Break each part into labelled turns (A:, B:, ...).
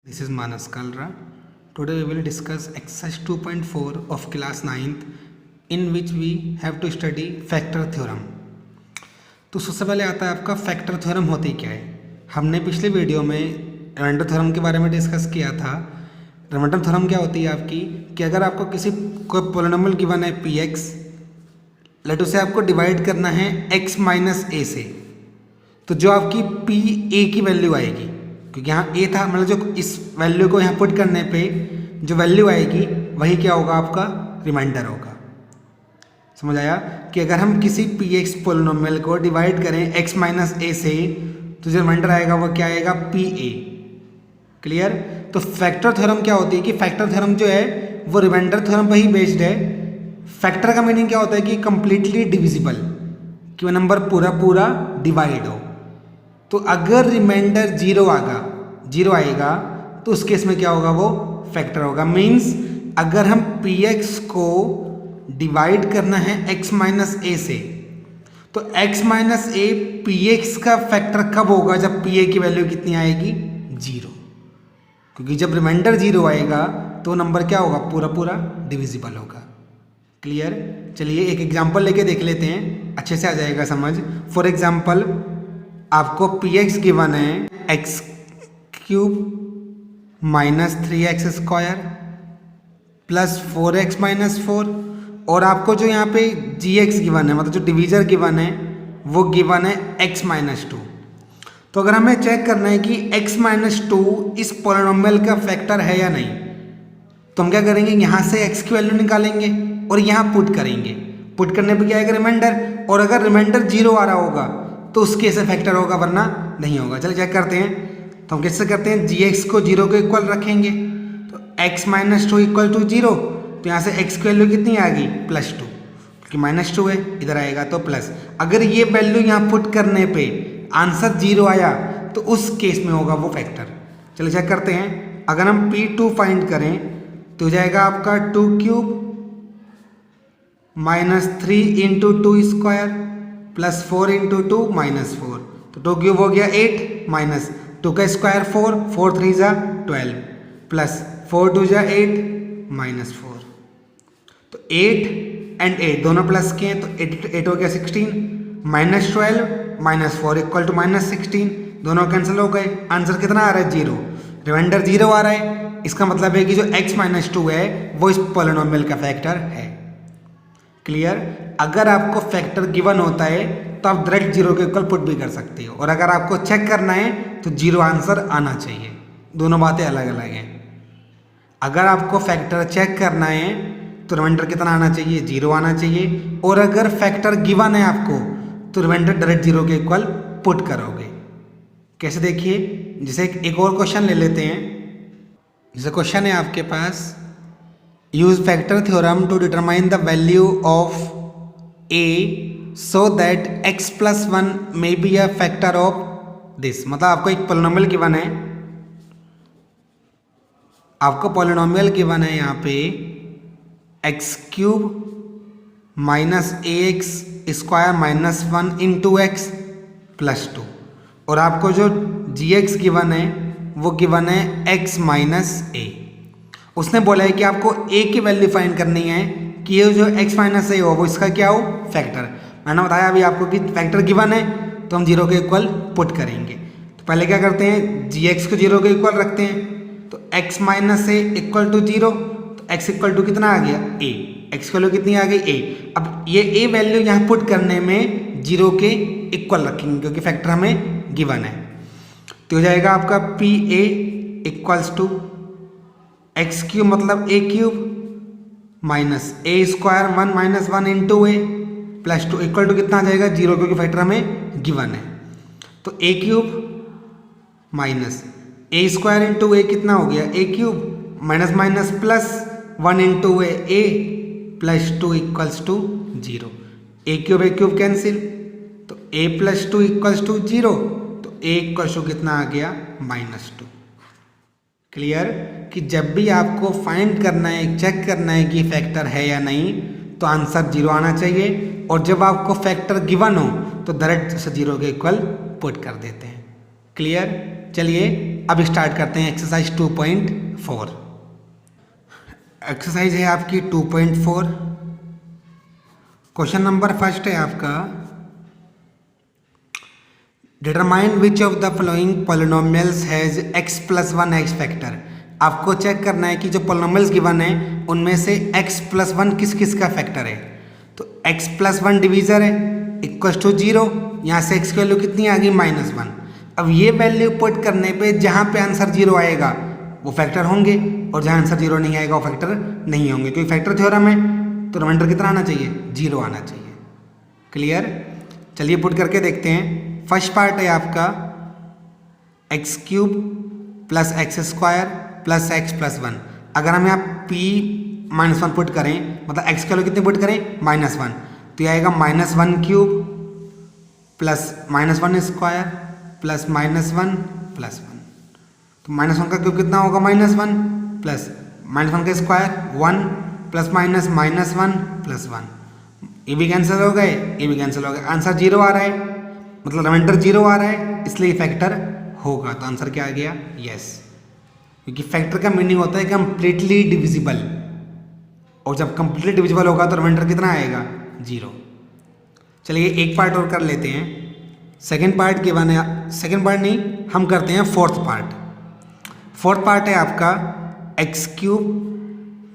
A: This is Manas Kalra. Today we will discuss exercise 2.4 of class 9th in which we have to study factor theorem. तो सबसे पहले आता है आपका factor theorem होती क्या है। हमने पिछले वीडियो में रिमाइंडर थ्योरम के बारे में डिस्कस किया था। रिमाइंडर थ्योरम क्या होती है आपकी कि अगर आपको किसी कोई पॉलिनोमियल गिवन है पी एक्स, लेट उसे आपको डिवाइड करना है x माइनस ए से, तो जो आपकी पी ए की वैल्यू आएगी, क्योंकि यहाँ ए था, मतलब जो इस वैल्यू को यहाँ पुट करने पे जो वैल्यू आएगी वही क्या होगा, आपका रिमाइंडर होगा। समझ आया कि अगर हम किसी पी एक्स पोलिनोमियल को डिवाइड करें x माइनस ए से, तो जो रिमाइंडर आएगा वो क्या आएगा, पी ए। क्लियर। तो फैक्टर थ्योरम क्या होती है कि फैक्टर थ्योरम जो है वो रिमाइंडर थ्योरम पर ही बेस्ड है। फैक्टर का मीनिंग क्या होता है कि कंप्लीटली डिविजिबल, कि वो नंबर पूरा पूरा डिवाइड हो। तो अगर रिमाइंडर जीरो आएगा तो उस केस में क्या होगा, वो फैक्टर होगा। मीन्स अगर हम पी एक्स को डिवाइड करना है x माइनस ए से, तो x minus A P x का फैक्टर कब होगा, जब पी ए की वैल्यू कितनी आएगी, 0। क्योंकि जब रिमाइंडर 0 आएगा तो नंबर क्या होगा, पूरा पूरा डिविजिबल होगा। क्लियर। चलिए एक एग्जांपल लेके देख लेते हैं, अच्छे से आ जाएगा समझ। फॉर एग्जांपल आपको पी एक्स गिवन है x cube minus 3x square plus 4x minus 4, और आपको जो यहाँ पे जी एक्स गिवन है, मतलब जो डिवीजर गिवन है वो गिवन है x माइनस 2। तो अगर हमें चेक करना है कि x माइनस 2 इस पोलिनोमियल का फैक्टर है या नहीं, तो हम क्या करेंगे, यहाँ से x की वैल्यू निकालेंगे और यहाँ पुट करेंगे। पुट करने पे क्या आएगा, रिमाइंडर। और अगर रिमाइंडर 0 आ रहा होगा तो उस केस में फैक्टर होगा, वरना नहीं होगा। चलिए चेक करते हैं। तो हम कैसे करते हैं, जी एक्स को 0 के इक्वल रखेंगे, तो x माइनस 2 इक्वल टू 0। तो यहाँ से x की वैल्यू कितनी आ गई, प्लस 2, क्योंकि माइनस 2 है, इधर आएगा तो प्लस। अगर ये वैल्यू यहाँ पुट करने पे आंसर 0 आया तो उस केस में होगा वो फैक्टर। चलिए चेक करते हैं। अगर हम P2 फाइंड करें तो हो जाएगा आपका 2 cube minus 3 into 2 square plus 4 into 2 minus 4। तो 2 क्यूब हो गया 8 माइनस 2 का स्क्वायर 4, 4 3 जा 12 प्लस 4 2 जा 8 माइनस 4। तो 8 एंड 8 दोनों प्लस के हैं, तो 8 हो गया 16 minus 12 minus 4 equal to minus 16। दोनों कैंसिल हो गए। आंसर कितना आ रहा है, 0। रिमाइंडर 0 आ रहा है, इसका मतलब है कि जो x माइनस 2 है वो इस पोलिनोमियल का फैक्टर है। क्लियर। अगर आपको फैक्टर गिवन होता है तो आप डायरेक्ट 0 के इक्वल पुट भी कर सकते हो, और अगर आपको चेक करना है तो 0 आंसर आना चाहिए। दोनों बातें अलग अलग हैं। अगर आपको फैक्टर चेक करना है तो रिमाइंडर कितना आना चाहिए, 0 आना चाहिए। और अगर फैक्टर गिवन है आपको तो रिमाइंडर डायरेक्ट 0 के इक्वल पुट करोगे। कैसे, देखिए। जैसे एक और क्वेश्चन ले लेते हैं। जैसे क्वेश्चन है आपके पास, use factor theorem to determine the value of a so that x plus 1 may be a factor of this। मतलब आपको एक पोलिनोमियल गिवन है, आपको पोलिनोमियल गिवन है यहाँ पे x cube minus a x square minus 1 into x plus 2, और आपको जो जी एक्स गिवन है वो गिवन है x माइनस ए। उसने बोला है कि आपको a की वैल्यू फाइंड करनी है कि ये जो x माइनस ए हो वो इसका क्या हो, फैक्टर। मैंने बताया अभी आपको कि फैक्टर गिवन है तो हम 0 के इक्वल पुट करेंगे। तो पहले क्या करते हैं, gx को 0 के इक्वल रखते हैं, तो x minus a equal to 0। तो x इक्वल टू कितना आ गया, a। x की वैल्यू कितनी आ गई, a। अब ये a वैल्यू यहाँ पुट करने में 0 के इक्वल रखेंगे क्योंकि फैक्टर हमें गिवन है। तो हो जाएगा आपका p a equals to x cube मतलब a cube minus a square 1 minus 1 into a plus 2 equal to कितना आ जाएगा, 0, क्योंकि फैक्टर हमें गिवन है। तो a cube minus a square into a कितना हो गया, a cube minus minus plus 1 into a plus 2 equals to 0। A cube cancel, तो ए प्लस 2 इक्वल्स टू 0। तो ए इक्वल्स टू कितना आ गया, माइनस 2। क्लियर। कि जब भी आपको फाइंड करना है, चेक करना है कि फैक्टर है या नहीं, तो आंसर 0 आना चाहिए। और जब आपको फैक्टर गिवन हो तो डायरेक्ट 0 के इक्वल पुट कर देते हैं। क्लियर। चलिए अब स्टार्ट करते हैं एक्सरसाइज 2.4। एक्सरसाइज है आपकी 2.4। क्वेश्चन नंबर फर्स्ट है आपका, determine which of the following polynomials has x plus 1 x factor. आपको चेक करना है कि जो पॉलिनोमियल्स गिवन है उनमें से x प्लस 1 किस किस का फैक्टर है। तो x प्लस 1 डिवीजर है इक्वल्स टू 0, यहाँ से x की वैल्यू कितनी आ गई -1। अब ये वैल्यू पुट करने पे जहाँ पे आंसर 0 आएगा वो फैक्टर होंगे और जहाँ आंसर 0 नहीं आएगा वो फैक्टर नहीं होंगे, क्योंकि फैक्टर थ्योरम है तो रिमाइंडर कितना आना चाहिए, 0 आना चाहिए। क्लियर? चलिए पुट करके देखते हैं। फर्स्ट पार्ट है आपका x³ plus x² plus x plus 1। अगर हम यहाँ p-1 पुट करें, मतलब x की वैल्यू कितनी पुट करें, -1, तो ये आएगा -1³ प्लस -1² प्लस -1 प्लस 1। तो -1 का क्यूब कितना होगा, -1 प्लस -1 का स्क्वायर 1 प्लस माइनस -1 प्लस 1। ये भी कैंसिल हो गए, ये भी कैंसिल हो गए। आंसर 0 आ रहा है, मतलब रिमाइंडर 0 आ रहा है, इसलिए फैक्टर होगा। तो आंसर क्या आ गया, यस। क्योंकि फैक्टर का मीनिंग होता है कंप्लीटली डिविजिबल, और जब कंप्लीटली डिविजिबल होगा तो रिमाइंडर कितना आएगा, 0। चलिए एक पार्ट और कर लेते हैं। सेकेंड पार्ट के बने, सेकेंड पार्ट नहीं, हम करते हैं फोर्थ पार्ट। फोर्थ पार्ट है आपका x³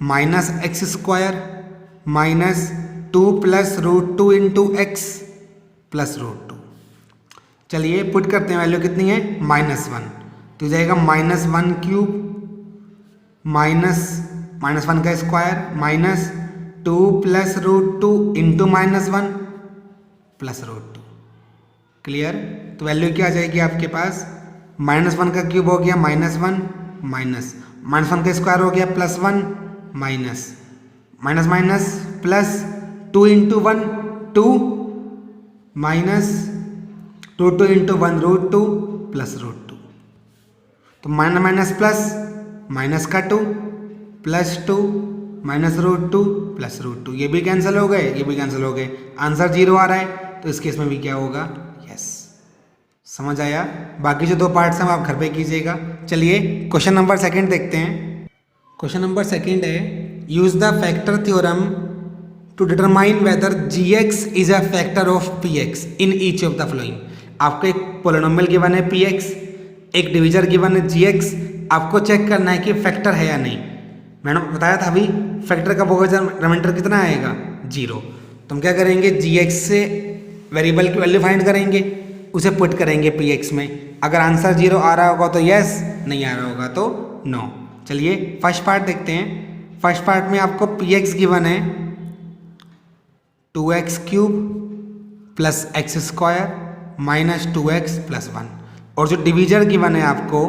A: minus x² minus 2 plus √2 into x plus √2। चलिए पुट करते हैं, वैल्यू कितनी है, -1, तो जाएगा -1³ माइनस 1 का square minus 2 plus √2 into -1 plus √2। Clear? तो वैल्यू क्या आ जाएगी आपके पास, -1 का क्यूब हो गया -1 माइनस -1 का स्क्वायर हो गया +1 minus minus plus 2 into 1 2 minus √2 into 1 √2 plus √2। तो माइनस प्लस माइनस का 2 प्लस 2 माइनस √2 प्लस √2। ये भी कैंसिल हो गए, ये भी कैंसिल हो गए। आंसर 0 आ रहा है, तो इस केस में भी क्या होगा, यस। समझ आया? बाकी जो 2 पार्ट्स हैं आप घर पे कीजिएगा। चलिए क्वेश्चन नंबर सेकंड देखते हैं। क्वेश्चन नंबर सेकंड है, use the factor theorem to determine whether gx is a factor of px in each of the following. आपको एक पोलिनोमियल गिवन है px, एक डिवीजर गिवन है gx, आपको चेक करना है कि फैक्टर है या नहीं। मैंने बताया था अभी, फैक्टर का होगा जब रिमाइंडर कितना आएगा, 0। तो हम क्या करेंगे, gx से वेरिएबल की वैल्यू फाइंड करेंगे, उसे पुट करेंगे px में। अगर आंसर 0 आ रहा होगा तो यस, नहीं आ रहा होगा तो नो। चलिए फर्स्ट पार्ट देखते हैं। फर्स्ट पार्ट में आपको px गिवन है 2x³ plus x² minus 2x plus 1, और जो डिवीजर गिवन है आपको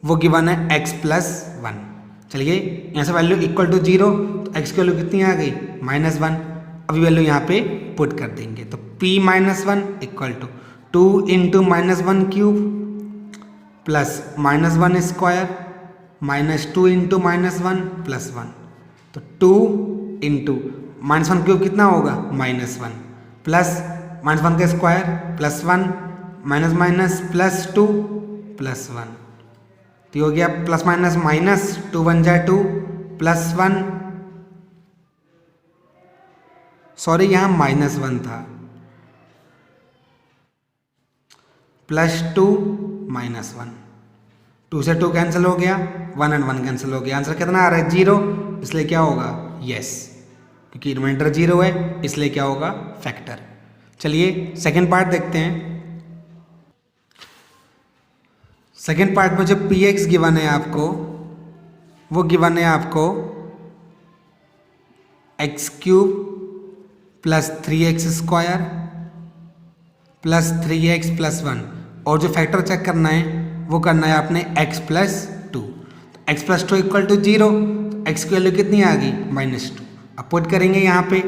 A: वो गिवन है x प्लस 1। चलिए यहाँ से वैल्यू इक्वल टू 0, तो x की वैल्यू कितनी आ गई, -1। अभी वैल्यू यहाँ पे पुट कर देंगे, तो p-1 equal to 2 into -1³ plus -1 square minus 2 into -1 plus 1। तो 2 इंटू -1³ कितना होगा, -1 प्लस -1 का square plus 1 minus plus 2 plus 1। तो हो गया प्लस माइनस 2 1 जा 2 प्लस 1, सॉरी यहाँ -1 था, प्लस 2 -1। 2 से 2 कैंसिल हो गया, 1 और 1 कैंसिल हो गया। आंसर कितना आ रहा है, 0, इसलिए क्या होगा, यस। क्योंकि रिमाइंडर 0 है, इसलिए क्या होगा, फैक्टर। चलिए सेकेंड पार्ट देखते हैं। सेकेंड पार्ट में जो px गिवन है आपको, वो गिवन है आपको x³ plus 3x² plus 3x plus 1, और जो फैक्टर चेक करना है वो करना है आपने x प्लस 2। तो x प्लस 2 इक्वल टू 0, तो x की वैल्यू कितनी आ गई, -2। अब पुट करेंगे यहाँ पे,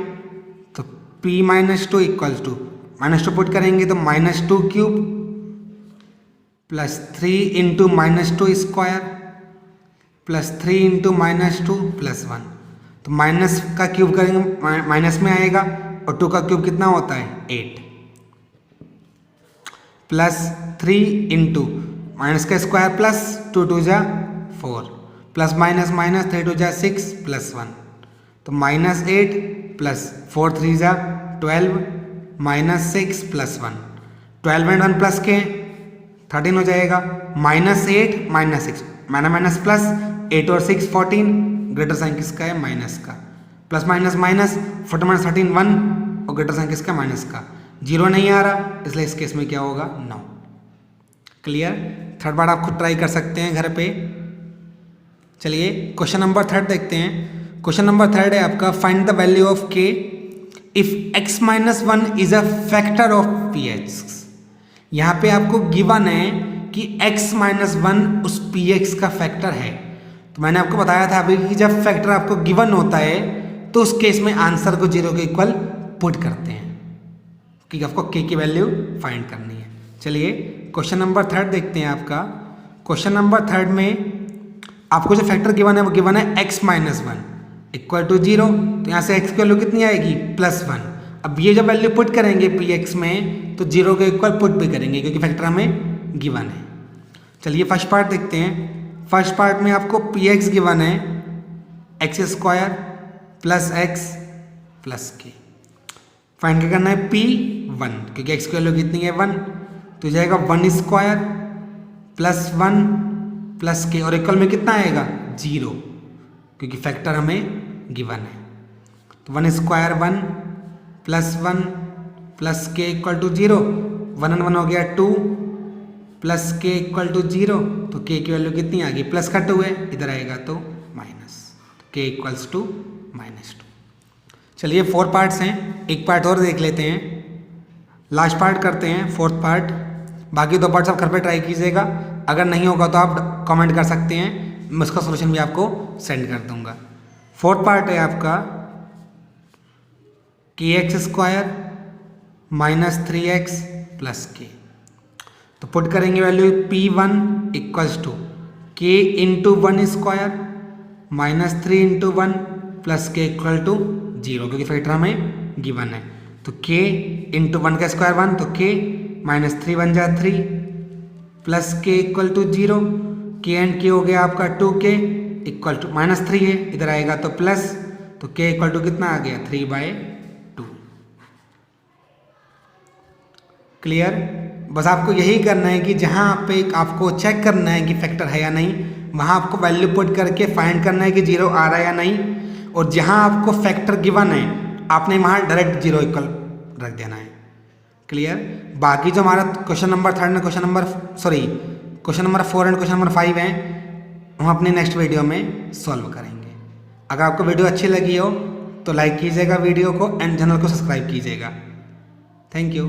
A: तो p-2 इक्वल टू -2 पुट करेंगे तो -2³ plus 3 into -2 square plus 3 into -2 plus 1। तो माइनस का क्यूब करेंगे माइनस में आएगा, और 2 का क्यूब कितना होता है, 8 प्लस 3 इंटू माइनस का स्क्वायर प्लस 2 2 जा 4 प्लस माइनस माइनस 3 2 जा 6 प्लस 1 तो -8 प्लस 4 3 जा 12 -6 प्लस 1 12 एंड 1 प्लस के 13 हो जाएगा -8 -6 माइनस प्लस 8 और 6 14 ग्रेटर साइन किसका है माइनस का प्लस माइनस माइनस 4 माइनस 13 1 और ग्रेटर साइन किसका माइनस का 0 नहीं आ रहा इसलिए इस केस में क्या होगा 9। क्लियर। थर्ड पार्ट आप खुद ट्राई कर सकते हैं घर पे। चलिए क्वेश्चन नंबर 3 देखते हैं। क्वेश्चन नंबर 3 है आपका find the value of k if x minus 1 is a factor of px। यहाँ पे आपको गिवन है कि x माइनस 1 उस px का फैक्टर है। तो मैंने आपको बताया था अभी कि जब फैक्टर आपको गिवन होता है तो उस केस में आंसर को 0 के इक्वल पुट करते हैं क्योंकि आपको k की वैल्यू फाइंड करनी है। चलिए क्वेश्चन नंबर 3 देखते हैं आपका। क्वेश्चन नंबर 3 में आपको जो फैक्टर गिवन है वो गिवन है x माइनस 1 इक्वल टू 0। तो यहाँ से x की वैल्यू कितनी आएगी +1। अब ये जब वैल्यू पुट करेंगे px में तो 0 के इक्वल पुट भी करेंगे क्योंकि फैक्टर हमें गिवन है। चलिए फर्स्ट पार्ट देखते हैं। फर्स्ट पार्ट में आपको px गिवन है x² + x + k। फाइंड क्या करना है p1 क्योंकि x की वैल्यू कितनी है 1 तो जाएगा 1² + 1 + k और इक्वल में कितना आएगा 0 क्योंकि फैक्टर हमें गिवन है। तो 1² 1 + 1 + k = 0 1 और 1 हो गया 2 + k = 0 तो k की वैल्यू कितनी आ गई प्लस का 2 है इधर आएगा तो माइनस k = -2। चलिए 4 पार्ट्स हैं एक पार्ट और देख लेते हैं लास्ट पार्ट करते हैं 4th पार्ट। बाकी 2 पार्ट्स आप घर पे ट्राई कीजिएगा अगर नहीं होगा तो आप कमेंट कर सकते हैं मैं उसका सॉल्यूशन भी आपको सेंड कर दूंगा। 4th पार्ट है आपका kx² - 3x + k। तो पुट करेंगे वैल्यू p1 = k × 1² - 3 × 1 + k = 0 क्योंकि फैक्टर हमें गिवन है। तो k × 1 का स्क्वायर 1 तो k -3 बन जा 3 + k = 0 k एंड k हो गया आपका 2k = -3 है इधर आएगा तो प्लस तो k = कितना आ गया 3/2। क्लियर। बस आपको यही करना है कि जहाँ पे आपको चेक करना है कि फैक्टर है या नहीं वहाँ आपको वैल्यू पुट करके फाइंड करना है कि 0 आ रहा है या नहीं और जहाँ आपको फैक्टर गिवन है आपने वहाँ डायरेक्ट 0 इक्वल रख देना है। क्लियर। बाकी जो हमारा क्वेश्चन नंबर 3 में question number 4 and question number 5 हैं हम अपने नेक्स्ट वीडियो में सॉल्व करेंगे। अगर आपको वीडियो अच्छी लगी हो तो लाइक कीजिएगा वीडियो को एंड चैनल को सब्सक्राइब कीजिएगा। Thank you.